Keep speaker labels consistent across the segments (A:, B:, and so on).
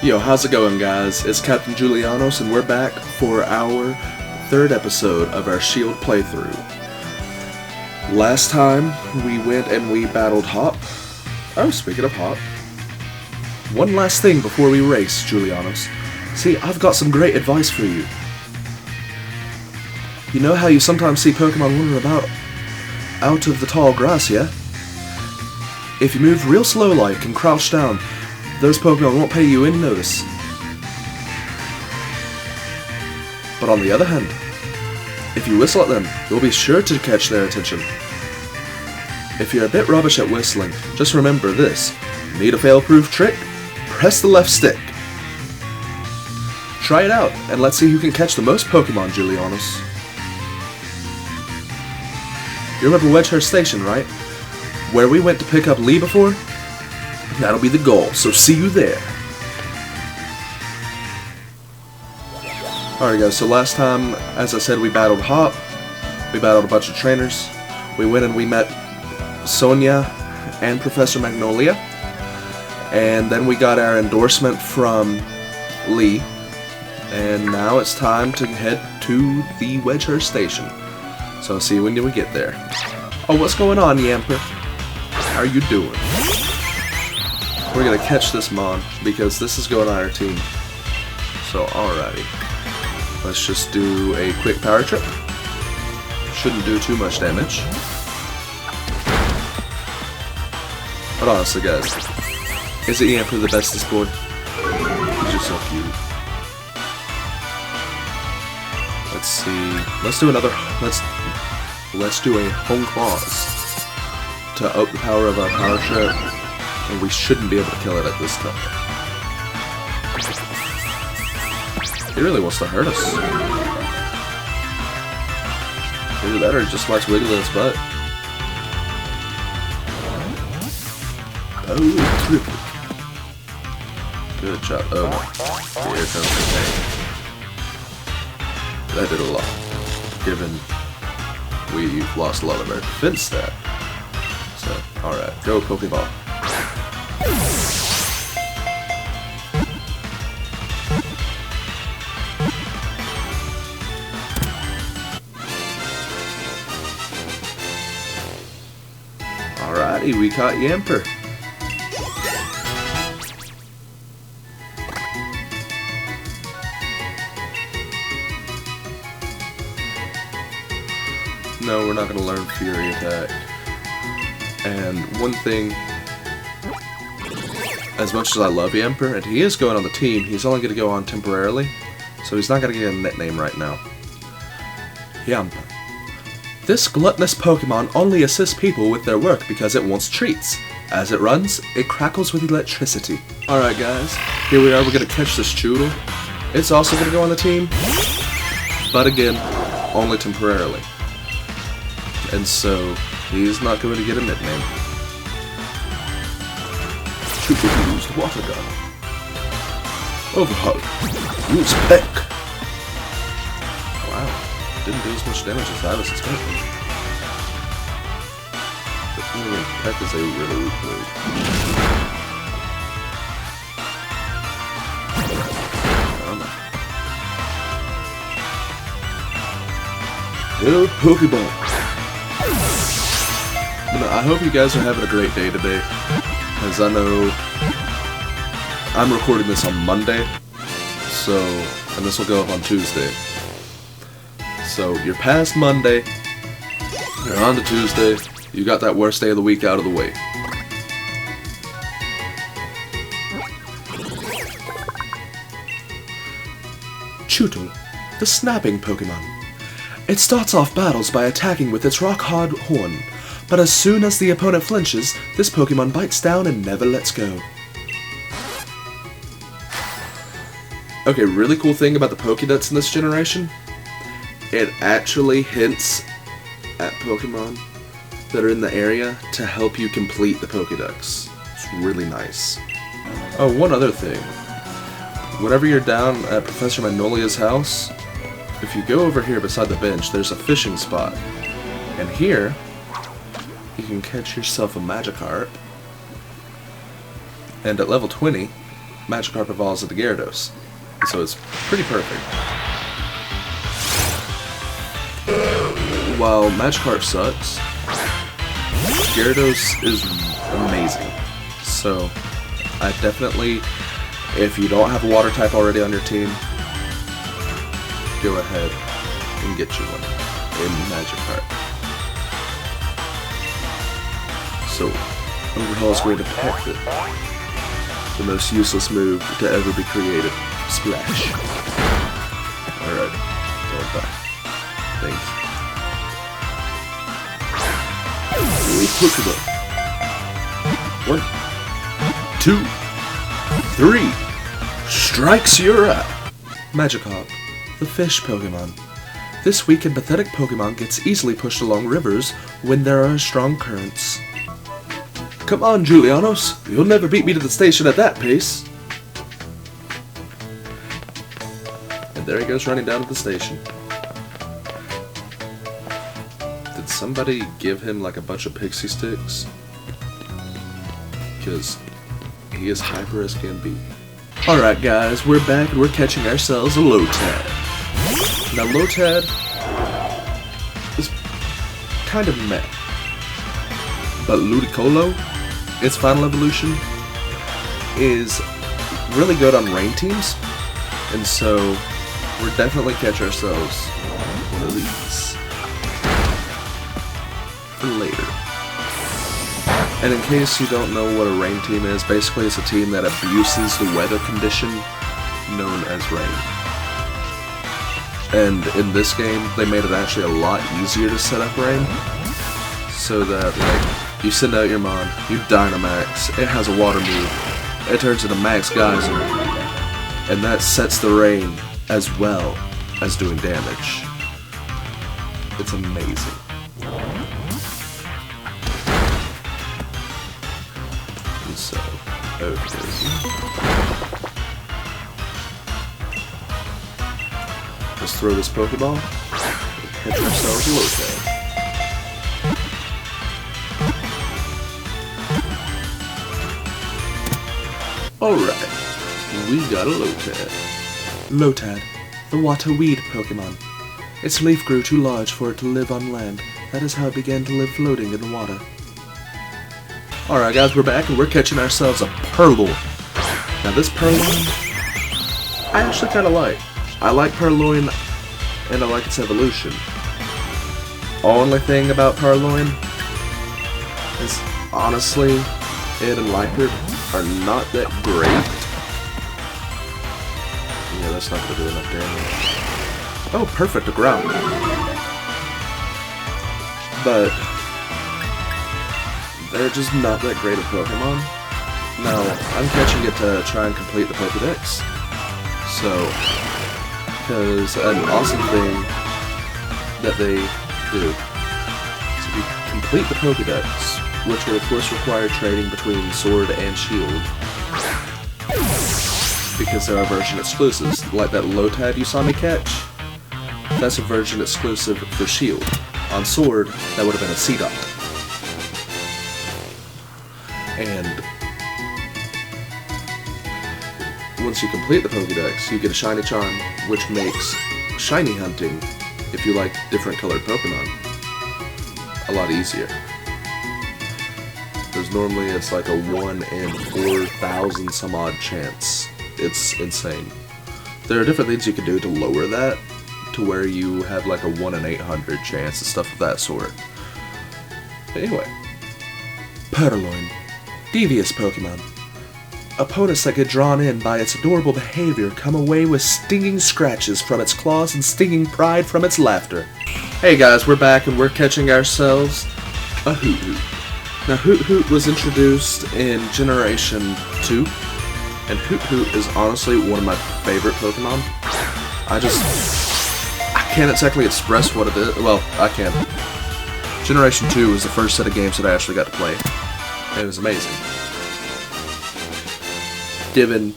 A: Yo, how's it going, guys? It's Captain Julianos, and we're back for our third episode of our Shield playthrough. Last time, we went and we battled Hop. Oh, speaking of Hop, one last thing before we race, Julianos. See, I've got some great advice for you. You know how you sometimes see Pokemon wander about out of the tall grass, yeah? If you move real slow-like and crouch down, those Pokemon won't pay you any notice. But on the other hand, if you whistle at them, you'll be sure to catch their attention. If you're a bit rubbish at whistling, just remember this. Need a fail-proof trick? Press the left stick. Try it out, and let's see who can catch the most Pokemon, Julianos. You remember Wedgehurst Station, right? Where we went to pick up Lee before? That'll be the goal, so see you there. Alright guys, so last time, as I said, we battled Hop. We battled a bunch of trainers. We went and we met Sonia and Professor Magnolia. And then we got our endorsement from Lee. And now it's time to head to the Wedgehurst Station. So see you when we get there. Oh, what's going on, Yamper? How are you doing? We're gonna catch this Mon, because this is going on our team. So, alrighty. Let's just do a quick power trip. Shouldn't do too much damage. But honestly, guys, isn't Yamper the bestest boy? He's just so cute. Let's see. Let's do another. Let's do a home claws to up the power of our power trip. And we shouldn't be able to kill it at this time. He really wants to hurt us. Either that or he just likes wiggling his butt. Oh, triple. Good job. Oh no. Here comes the tank. That did a lot. Given we've lost a lot of our defense stat. So, alright. Go Pokeball. Alrighty, we caught Yamper. No, we're not going to learn Fury Attack. And one thing, as much as I love Yamper, and he is going on the team, he's only going to go on temporarily, so he's not going to get a nickname right now. Yamper. This gluttonous Pokemon only assists people with their work because it wants treats. As it runs, it crackles with electricity. Alright guys, here we are, we're going to catch this Choodle. It's also going to go on the team, but again, only temporarily. And so, he's not going to get a nickname. Choodle used water gun. Overhaul. Use peck. Wow. Didn't do as much damage as I was expecting. But anyway, peck is a really weak move. Hello, Pokeball. I hope you guys are having a great day today, as I know I'm recording this on Monday, and this will go up on Tuesday. So you're past Monday, you're on to Tuesday, you got that worst day of the week out of the way. Choodle, the snapping Pokemon. It starts off battles by attacking with its rock-hard horn. But as soon as the opponent flinches, this Pokemon bites down and never lets go. Okay, really cool thing about the Pokédex in this generation, it actually hints at Pokemon that are in the area to help you complete the Pokédex. It's really nice. Oh, one other thing. Whenever you're down at Professor Magnolia's house, if you go over here beside the bench, there's a fishing spot. And here, you can catch yourself a Magikarp. And at level 20, Magikarp evolves into Gyarados. So it's pretty perfect. While Magikarp sucks, Gyarados is amazing. So I definitely, if you don't have a water type already on your team, go ahead and get you one in Magikarp. So overhaul is going to peck it. The most useless move to ever be created. Splash. Alright, don't die. Thanks. Pokemon. 1, 2, 3. Strikes you're up. Magikarp, the fish Pokemon. This weak and pathetic Pokemon gets easily pushed along rivers when there are strong currents. Come on, Julianos. You'll never beat me to the station at that pace. And there he goes running down to the station. Did somebody give him like a bunch of pixie sticks? Because he is hyper as can be. Alright guys, we're back and we're catching ourselves a Lotad. Now Lotad is kind of meh. But Ludicolo, its final evolution, is really good on rain teams. And so we're definitely catching ourselves one of these for later. And in case you don't know what a rain team is, basically it's a team that abuses the weather condition known as rain. And in this game, they made it actually a lot easier to set up rain, so that like you send out your Mon, you Dynamax, it has a water move, it turns into Max Geyser, and that sets the rain as well as doing damage. It's amazing. And so, okay. Let's throw this Pokeball and catch ourselves a Lotad. Alright, we got a Lotad. Lotad, the water weed Pokemon. Its leaf grew too large for it to live on land. That is how it began to live floating in the water. Alright guys, we're back and we're catching ourselves a Purloin. Now this Purloin, I actually kind of like. I like Purloin, and I like its evolution. Only thing about Purloin is, honestly, it and Liepard are not that great. Yeah, that's not going to do enough damage. Oh, perfect, a ground. But they're just not that great of Pokemon. Now, I'm catching it to try and complete the Pokédex. So, because an awesome thing that they do is if you complete the Pokédex, which will of course require trading between Sword and Shield, because there are version exclusives, like that Lotad you saw me catch, that's a version exclusive for Shield. On Sword, that would have been a Seedot. And once you complete the Pokédex, you get a Shiny Charm, which makes shiny hunting, if you like different colored Pokemon, a lot easier. Because normally it's like a 1 in 4,000 some odd chance. It's insane. There are different things you can do to lower that, to where you have like a 1 in 800 chance and stuff of that sort. But anyway, Purloin, devious Pokemon. Opponents that get drawn in by its adorable behavior come away with stinging scratches from its claws and stinging pride from its laughter. Hey guys, we're back and we're catching ourselves a Hoot-Hoot. Now Hoot-Hoot was introduced in Generation 2, and Hoot-Hoot is honestly one of my favorite Pokemon. I can't exactly express what it is. Well, I can. Generation 2 was the first set of games that I actually got to play. It was amazing. Given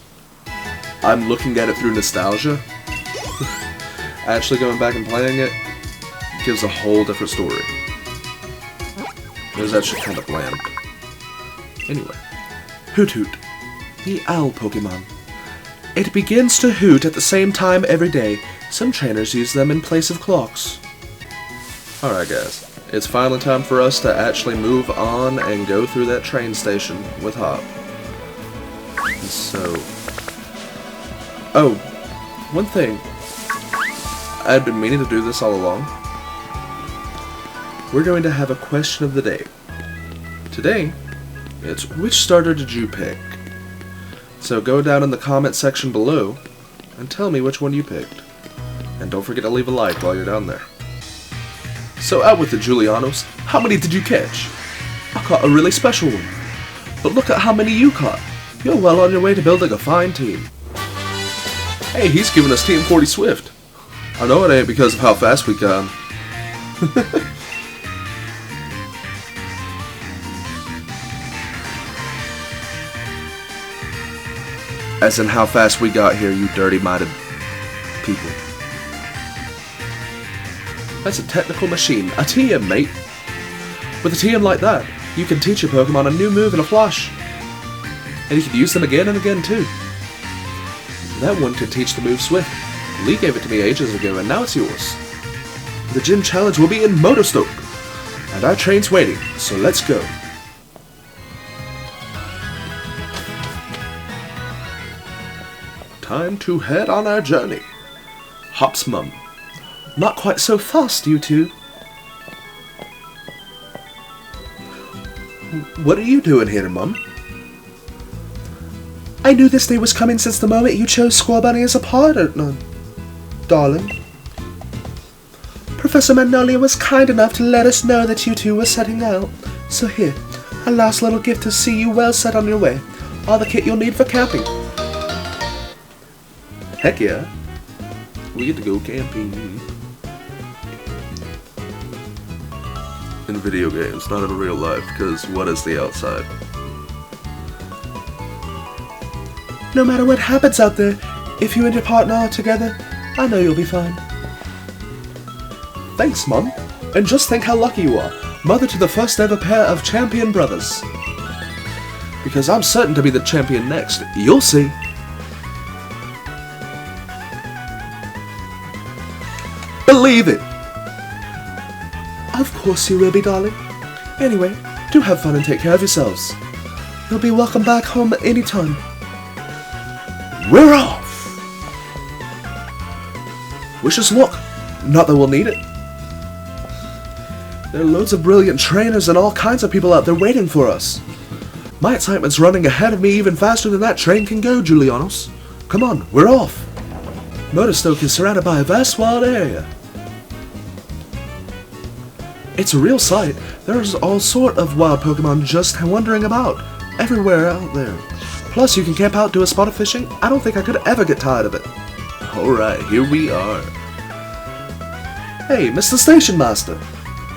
A: I'm looking at it through nostalgia, actually going back and playing it gives a whole different story. It was actually kind of bland. Anyway, Hoot-Hoot, the owl Pokemon. It begins to hoot at the same time every day. Some trainers use them in place of clocks. Alright guys, it's finally time for us to actually move on and go through that train station with Hop. So... oh, one thing. I'd been meaning to do this all along. We're going to have a question of the day. Today, it's which starter did you pick? So go down in the comment section below and tell me which one you picked. And don't forget to leave a like while you're down there. So out with the Julianos, how many did you catch? I caught a really special one. But look at how many you caught. You're well on your way to building a fine team. Hey, he's giving us Team 40 Swift. I know it ain't because of how fast we got. As in how fast we got here, you dirty-minded people. That's a technical machine. A TM, mate. With a TM like that, you can teach your Pokemon a new move in a flash. And you can use them again and again, too. That one can teach the move Swift. Lee gave it to me ages ago, and now it's yours. The gym challenge will be in Motostoke. And our train's waiting, so let's go. Time to head on our journey. Hop's mum. Not quite so fast, you two. What are you doing here, Mum? I knew this day was coming since the moment you chose Squawbunny as a partner, darling. Professor Magnolia was kind enough to let us know that you two were setting out. So here, a last little gift to see you well set on your way. All the kit you'll need for camping. Heck yeah. We get to go camping. In video games, not in real life, because what is the outside? No matter what happens out there, if you and your partner are together, I know you'll be fine. Thanks, Mom. And just think how lucky you are, mother to the first ever pair of champion brothers. Because I'm certain to be the champion next. You'll see. Believe it! Of course you will be, darling. Anyway, do have fun and take care of yourselves. You'll be welcome back home at any time. We're off! Wish us luck. Not that we'll need it. There are loads of brilliant trainers and all kinds of people out there waiting for us. My excitement's running ahead of me even faster than that train can go, Julianos. Come on, we're off. Motostoke is surrounded by a vast wild area. It's a real sight. There's all sort of wild Pokemon just wandering about, everywhere out there. Plus, you can camp out, do a spot of fishing. I don't think I could ever get tired of it. Alright, here we are. Hey, Mr. Station Master.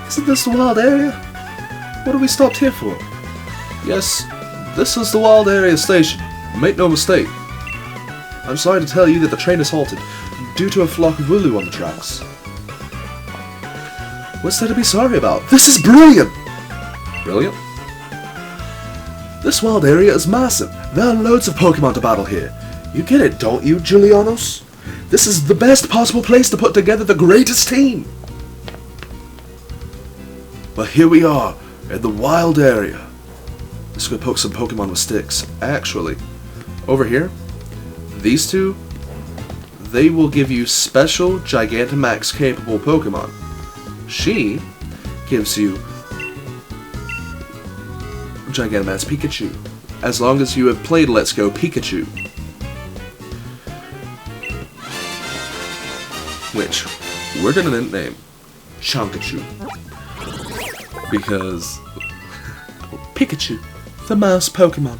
A: Isn't this the wild area? What are we stopped here for? Yes, this is the wild area station. Make no mistake. I'm sorry to tell you that the train is halted, due to a flock of Wooloo on the tracks. What's there to be sorry about? This is brilliant! Brilliant? This wild area is massive. There are loads of Pokemon to battle here. You get it, don't you, Julianos? This is the best possible place to put together the greatest team! But here we are, in the wild area. Let's go poke some Pokemon with sticks. Actually, over here, these two, they will give you special Gigantamax capable Pokemon. She gives you Gigantamax Pikachu, as long as you have played Let's Go Pikachu. Which, we're gonna name Chonkachu. Because Pikachu, the mouse Pokemon.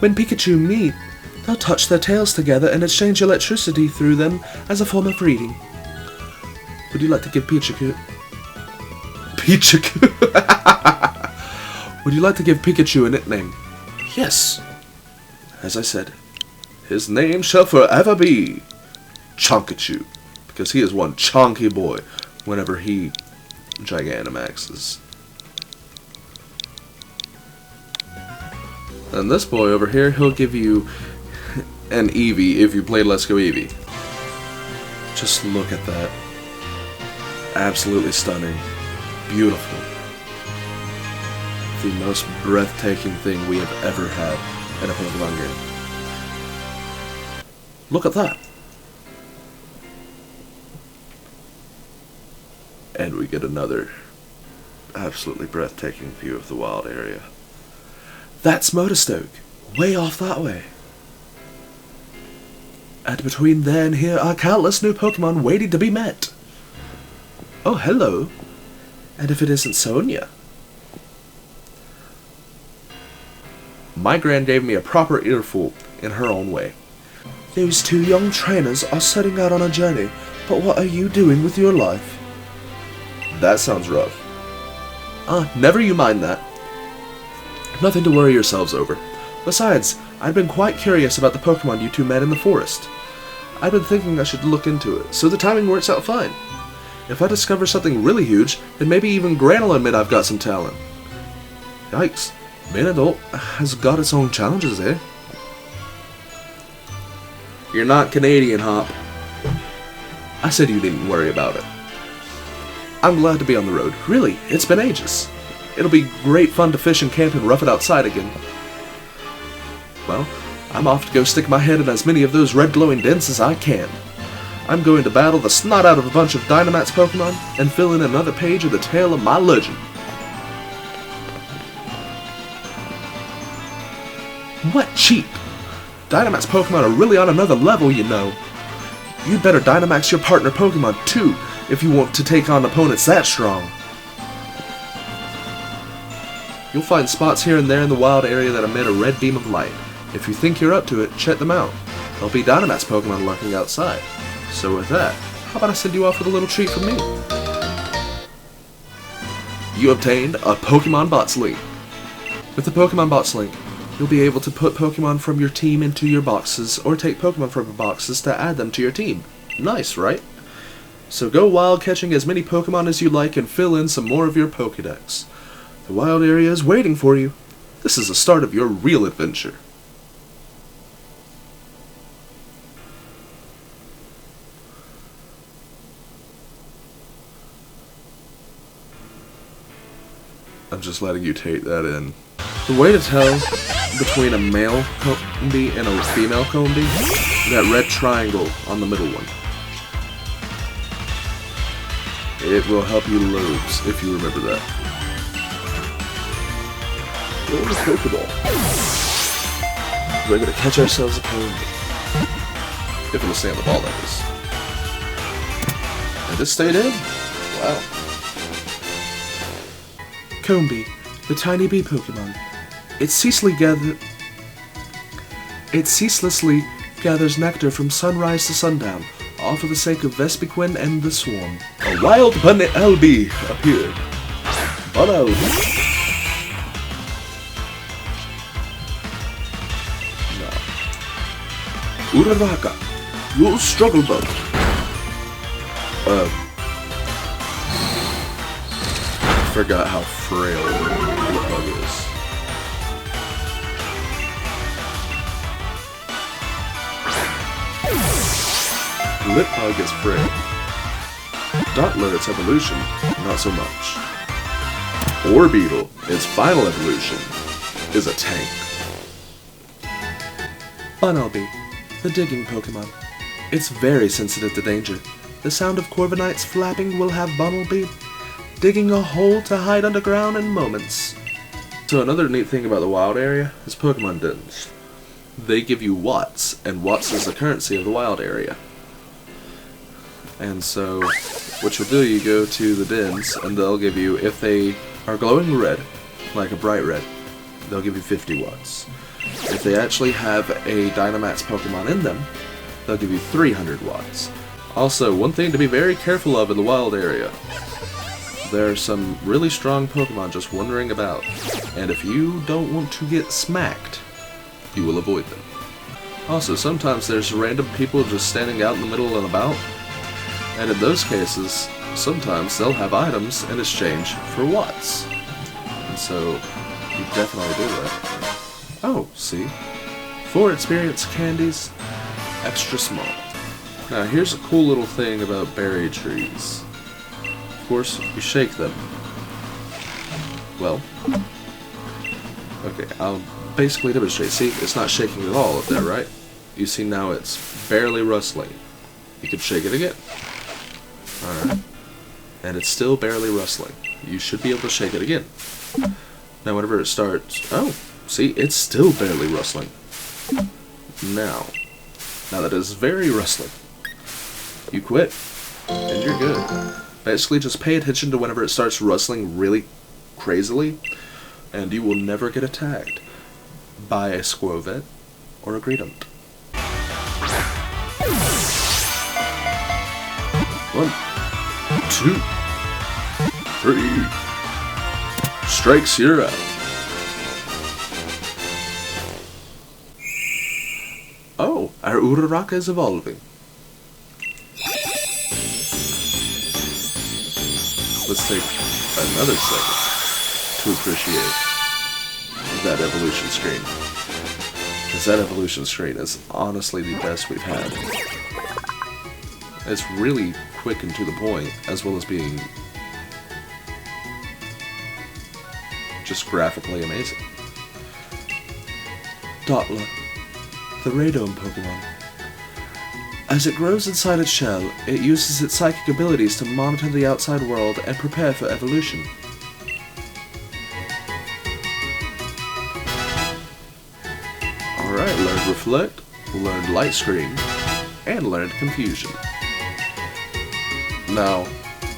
A: When Pikachu meet, they'll touch their tails together and exchange electricity through them as a form of reading. Would you like to give Pikachu... Would you like to give Pikachu a nickname? Yes. As I said, his name shall forever be Chonkachu, because he is one chonky boy whenever he Gigantamaxes. And this boy over here, he'll give you and Eevee if you played Let's Go Eevee. Just look at that. Absolutely stunning. Beautiful. The most breathtaking thing we have ever had in a Pokemon game. Look at that. And we get another absolutely breathtaking view of the wild area. That's Motostoke, way off that way. And between there and here are countless new Pokemon waiting to be met. Oh, hello. And if it isn't Sonia? My gran gave me a proper earful in her own way. Those two young trainers are setting out on a journey, but what are you doing with your life? That sounds rough. Never you mind that. Nothing to worry yourselves over. Besides, I've been quite curious about the Pokemon you two met in the forest. I've been thinking I should look into it, so the timing works out fine. If I discover something really huge, then maybe even Gran will admit I've got some talent. Yikes, being an adult has got its own challenges, eh? You're not Canadian, Hop. I said you didn't worry about it. I'm glad to be on the road. Really, it's been ages. It'll be great fun to fish and camp and rough it outside again. Well, I'm off to go stick my head in as many of those red glowing dents as I can. I'm going to battle the snot out of a bunch of Dynamax Pokemon and fill in another page of the tale of my legend. What cheap! Dynamax Pokemon are really on another level, you know. You'd better Dynamax your partner Pokemon too, if you want to take on opponents that strong. You'll find spots here and there in the wild area that emit a red beam of light. If you think you're up to it, check them out. There'll be Dynamax Pokemon lurking outside. So with that, how about I send you off with a little treat from me? You obtained a Pokemon Bots link. With the Pokemon Bots link, you'll be able to put Pokemon from your team into your boxes, or take Pokemon from your boxes to add them to your team. Nice, right? So go wild catching as many Pokemon as you like and fill in some more of your Pokédex. The wild area is waiting for you. This is the start of your real adventure. I'm just letting you take that in. The way to tell between a male Combee and a female Combee, that red triangle on the middle one. It will help you loads if you remember that. Go to Pokeball. We're gonna catch ourselves a Combee. If it'll stay on the ball, that is. And this stayed in? Wow. Combee, the tiny bee Pokemon. It ceaselessly gathers nectar from sunrise to sundown, all for the sake of Vespiquen and the swarm. A wild Bunnelby appeared. Bunnelby. No. Uraraka, you'll struggle bug. Forgot how frail the bug is. Litbug is frail. Dottler, its evolution, not so much. Orbeetle, its final evolution, is a tank. Bunnelby, the digging Pokemon. It's very sensitive to danger. The sound of Corviknight's flapping will have Bunnelby digging a hole to hide underground in moments. So another neat thing about the wild area is Pokemon dens. They give you Watts, and Watts is the currency of the wild area. And so, what you'll do, you go to the dens, and they'll give you, if they are glowing red, like a bright red, they'll give you 50 Watts. If they actually have a Dynamax Pokemon in them, they'll give you 300 Watts. Also, one thing to be very careful of in the wild area. There are some really strong Pokemon just wandering about, and if you don't want to get smacked, you will avoid them. Also, sometimes there's random people just standing out in the middle and about, and in those cases, sometimes they'll have items in exchange for Watts. And so, you definitely do that. Oh, see? 4 experience candies, extra small. Now here's a cool little thing about berry trees. Of course, you shake them. Well, okay, I'll basically demonstrate. See, it's not shaking at all up there, right? You see now it's barely rustling. You can shake it again. Alright. And it's still barely rustling. You should be able to shake it again. Now whenever it starts... Oh, see, it's still barely rustling. Now that it's very rustling, you quit, and you're good. Basically, just pay attention to whenever it starts rustling really crazily, and you will never get attacked by a Squovet or a Greedent. 1, 2, 3. Strikes, you're out. Oh, our Uraraka is evolving. Let's take another second to appreciate that evolution screen. Because that evolution screen is honestly the best we've had. It's really quick and to the point, as well as being just graphically amazing. Dotla, the Radome Pokémon. As it grows inside its shell, it uses its psychic abilities to monitor the outside world and prepare for evolution. Alright, learned Reflect, learned Light Screen, and learned Confusion. Now,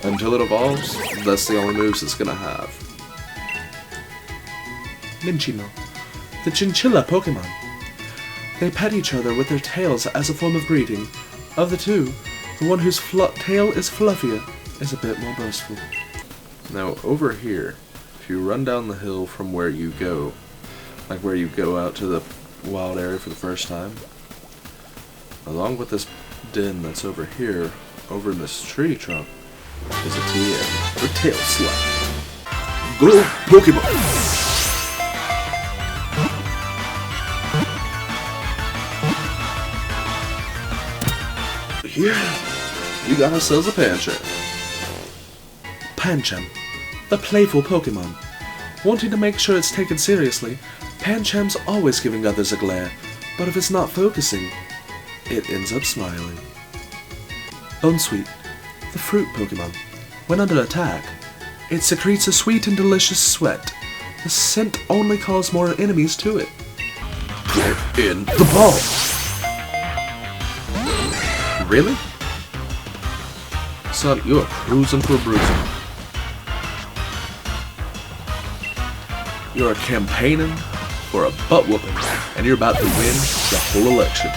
A: until it evolves, that's the only moves it's gonna have. Minchino, the Chinchilla Pokémon. They pet each other with their tails as a form of greeting. Of the two, the one whose tail is fluffier is a bit more boastful. Now, over here, if you run down the hill from where you go, like where you go out to the wild area for the first time, along with this den that's over here, over in this tree trunk, is a TM, or Tail Slap. Go Pokemon! Yeah, we got ourselves a Pancham. Pancham, the playful Pokemon. Wanting to make sure it's taken seriously, Pancham's always giving others a glare, but if it's not focusing, it ends up smiling. Bonesweet, the fruit Pokemon. When under attack, it secretes a sweet and delicious sweat. The scent only calls more enemies to it. Get in the ball! Really? Son, you're cruising for a bruiser. You're campaigning for a butt whooping, and you're about to win the whole election.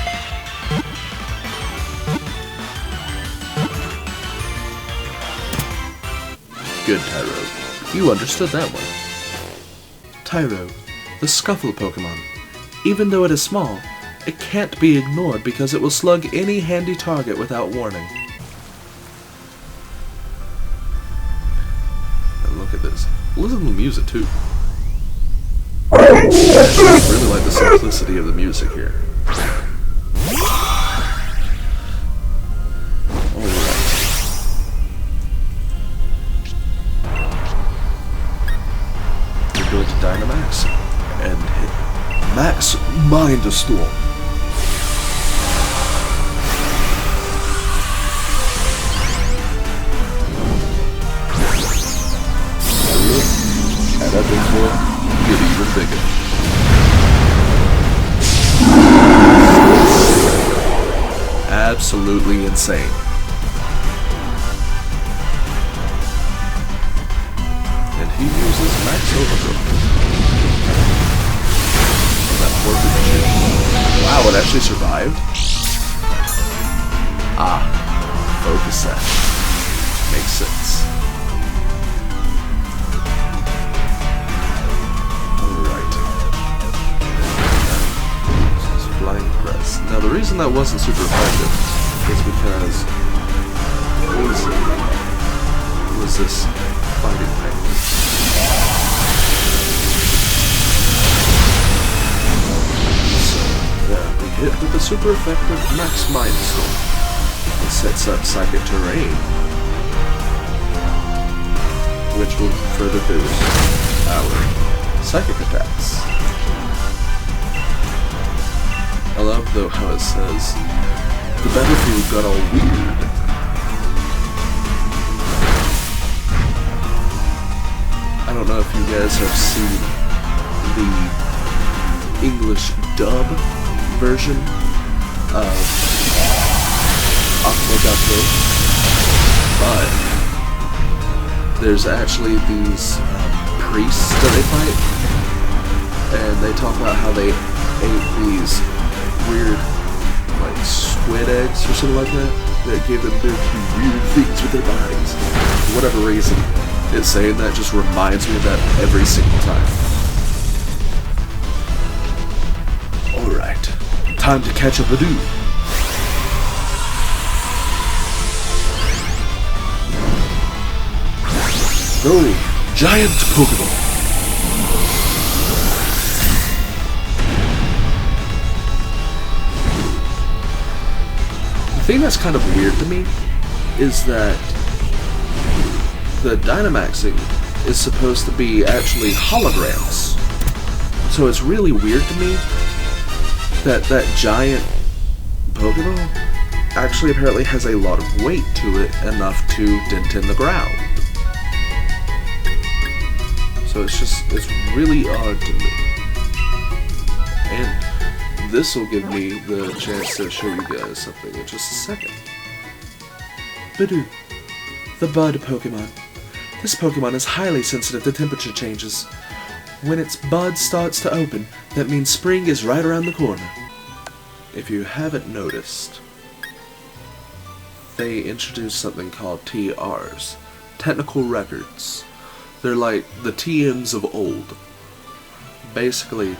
A: Good, Tyro. You understood that one. Tyro, the Scuffle Pokemon. Even though it is small, it can't be ignored because it will slug any handy target without warning. And look at this. Listen to the music too. I really like the simplicity of the music here. Alright. We're going to Dynamax and hit Max Mind Storm. And that big boy get even bigger. Absolutely insane. And he uses Max Overgrowth. That poor Pikachu. Wow, it actually survived? Ah, focus that. Makes sense. Now the reason that wasn't super effective is because it was this fighting thing. So hit with a super effective Max Mind Storm. It sets up Psychic Terrain, which will further boost our psychic attacks. I love though how it says, the battlefield got all weird. I don't know if you guys have seen the English dub version of Akuma, but there's actually these priests that they fight, and they talk about how they ate these weird, like, squid eggs or something like that gave them to do weird things with their bodies. For whatever reason, it's saying that just reminds me of that every single time. Alright, time to catch a Badoo. Go, giant Pokemon! The thing that's kind of weird to me is that the Dynamaxing is supposed to be actually holograms. So it's really weird to me that that giant Pokemon actually apparently has a lot of weight to it, enough to dent in the ground. So it's really odd to me. And this will give me the chance to show you guys something in just a second. Badoo, the Bud Pokemon. This Pokemon is highly sensitive to temperature changes. When its bud starts to open, that means spring is right around the corner. If you haven't noticed, they introduced something called TRs, Technical Records. They're like the TMs of old. Basically,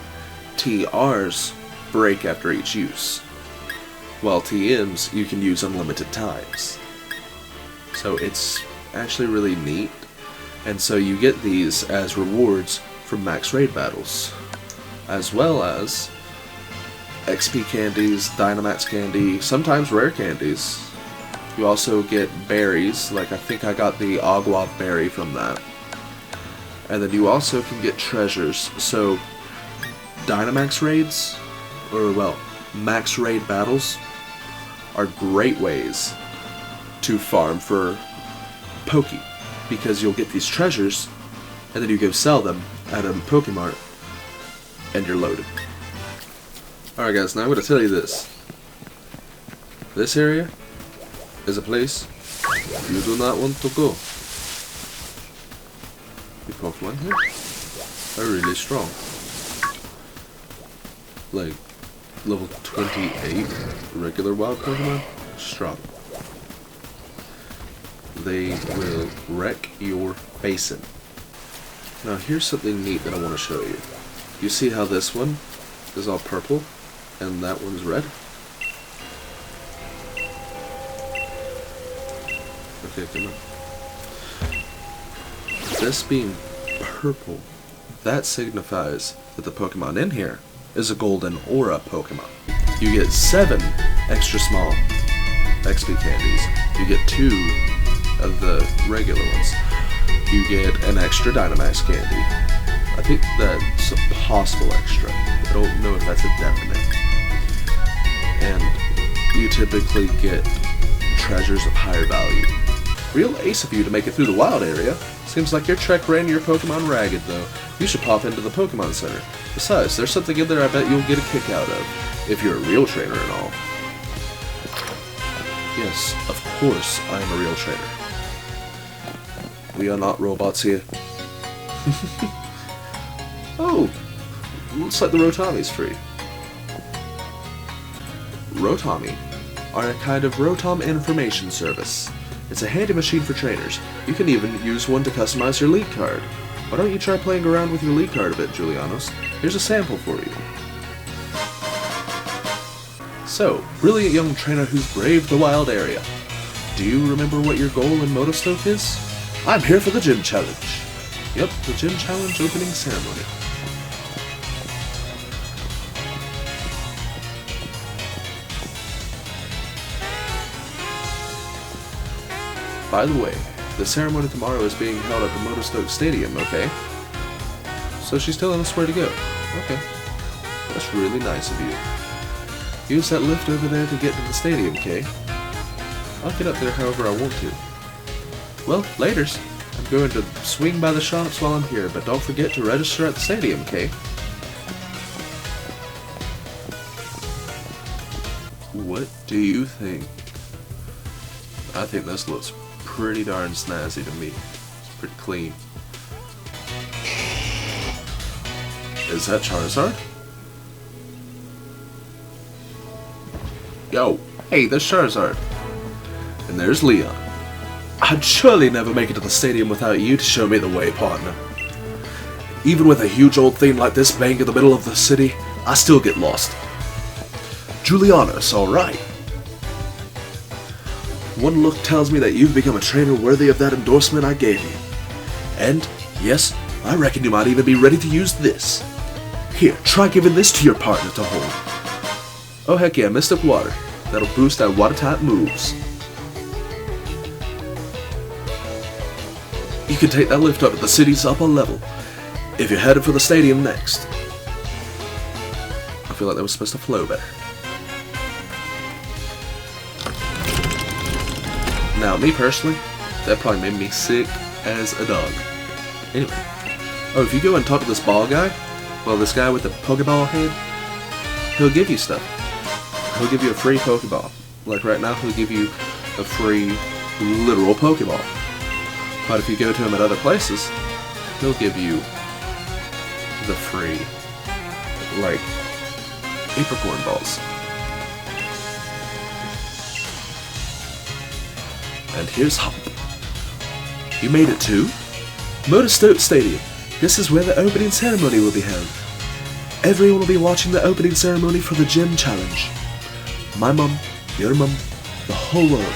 A: TRs break after each use, while TMs you can use unlimited times. So it's actually really neat, and so you get these as rewards from max raid battles, as well as XP candies, Dynamax candy, sometimes rare candies. You also get berries, like I think I got the Agua berry from that. And then you also can get treasures. So Dynamax raids, or well, max raid battles, are great ways to farm for Poke, because you'll get these treasures, and then you go sell them at a Pokemart, and you're loaded. Alright guys, now I'm going to tell you this. This area is a place you do not want to go. The Pokemon here are really strong. Like, level 28 regular wild Pokemon, strong. They will wreck your face in. Now here's something neat that I want to show you. You see how this one is all purple and that one's red? Okay, come on. This being purple, that signifies that the Pokemon in here is a Golden Aura Pokemon. You get 7 extra small XP candies. You get 2 of the regular ones. You get an extra Dynamax candy. I think that's a possible extra. I don't know if that's a definite. And you typically get treasures of higher value. Real ace of you to make it through the wild area. Seems like your trek ran your Pokemon ragged though. You should pop into the Pokemon Center. Besides, there's something in there I bet you'll get a kick out of, if you're a real trainer and all. Yes, of course I am a real trainer. We are not robots here. Oh, looks like the Rotami's free. Rotami are a kind of Rotom information service. It's a handy machine for trainers. You can even use one to customize your league card. Why don't you try playing around with your league card a bit, Julianos? Here's a sample for you. So, brilliant young trainer who's braved the wild area. Do you remember what your goal in Motostoke is? I'm here for the gym challenge. Yep, the gym challenge opening ceremony. By the way, the ceremony tomorrow is being held at the Motostoke Stadium, okay? So she's telling us where to go. Okay. That's really nice of you. Use that lift over there to get to the stadium, Kay. I'll get up there however I want to. Well, laters. I'm going to swing by the shops while I'm here, but don't forget to register at the stadium, Kay. What do you think? I think this looks pretty darn snazzy to me. It's pretty clean. Is that Charizard? Yo, hey, there's Charizard. And there's Leon. I'd surely never make it to the stadium without you to show me the way, partner. Even with a huge old thing like this bang in the middle of the city, I still get lost. Juliana's alright. One look tells me that you've become a trainer worthy of that endorsement I gave you. And, yes, I reckon you might even be ready to use this. Here, try giving this to your partner to hold. Oh heck yeah, Mystic Water. That'll boost our water type moves. You can take that lift up at the city's upper level, if you're headed for the stadium next. I feel like that was supposed to flow better. Now, me personally, that probably made me sick as a dog. Anyway. Oh, if you go and talk to this ball guy, well, this guy with the Pokeball head, he'll give you stuff. He'll give you a free Pokeball. Like right now, he'll give you a free literal Pokeball. But if you go to him at other places, he'll give you the free, like, apricorn balls. And here's Hop. You made it too? Motostoke Stadium. This is where the opening ceremony will be held. Everyone will be watching the opening ceremony for the gym challenge. My mum, your mum, the whole world.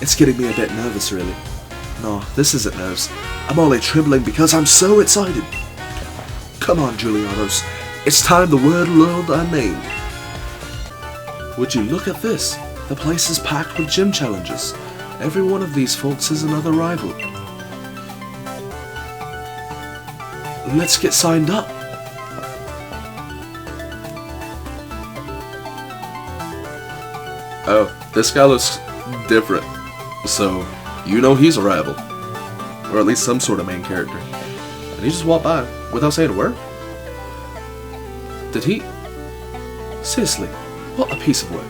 A: It's getting me a bit nervous, really. No, this isn't nerves. I'm only trembling because I'm so excited. Come on, Julianos. It's time the word learned our name. Would you look at this? The place is packed with gym challenges. Every one of these folks is another rival. Let's get signed up. Oh, this guy looks different. So, you know he's a rival. Or at least some sort of main character. And he just walked by without saying a word? Did he? Seriously, what a piece of work.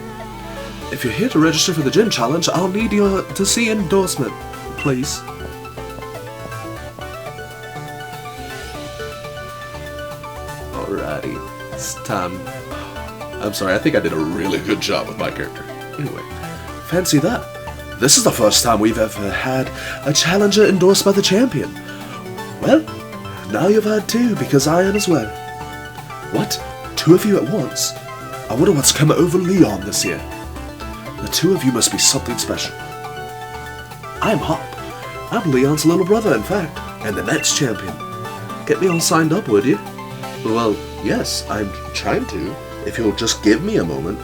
A: If you're here to register for the gym challenge, I'll need you to see endorsement, please. Alrighty, it's time. I'm sorry, I think I did a really good job with my character. Anyway, fancy that. This is the first time we've ever had a challenger endorsed by the champion. Well, now you've had two because I am as well. What? Two of you at once? I wonder what's come over Leon this year. The two of you must be something special. I'm Hop. I'm Leon's little brother, in fact, and the next champion. Get me all signed up, would you? Well, yes, I'm trying to, if you'll just give me a moment.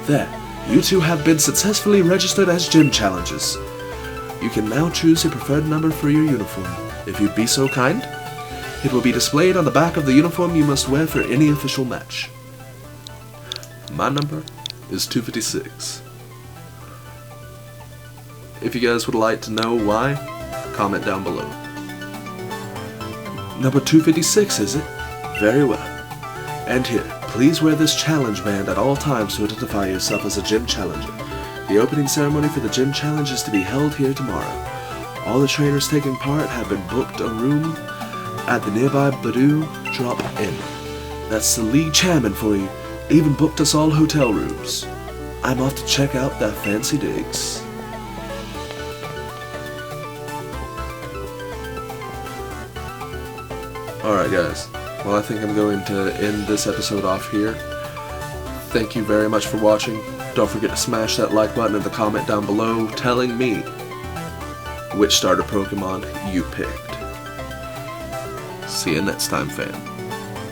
A: There, you two have been successfully registered as gym challengers. You can now choose your preferred number for your uniform, if you'd be so kind. It will be displayed on the back of the uniform you must wear for any official match. My number is 256. If you guys would like to know why, comment down below. Number 256, is it? Very well. And here, please wear this challenge band at all times to identify yourself as a gym challenger. The opening ceremony for the gym challenge is to be held here tomorrow. All the trainers taking part have been booked a room at the nearby Badoo Drop-In. That's the league chairman for you. Even booked us all hotel rooms. I'm off to check out that fancy digs. Alright guys, well I think I'm going to end this episode off here. Thank you very much for watching. Don't forget to smash that like button and the comment down below telling me which starter Pokemon you picked. See you next time, fam.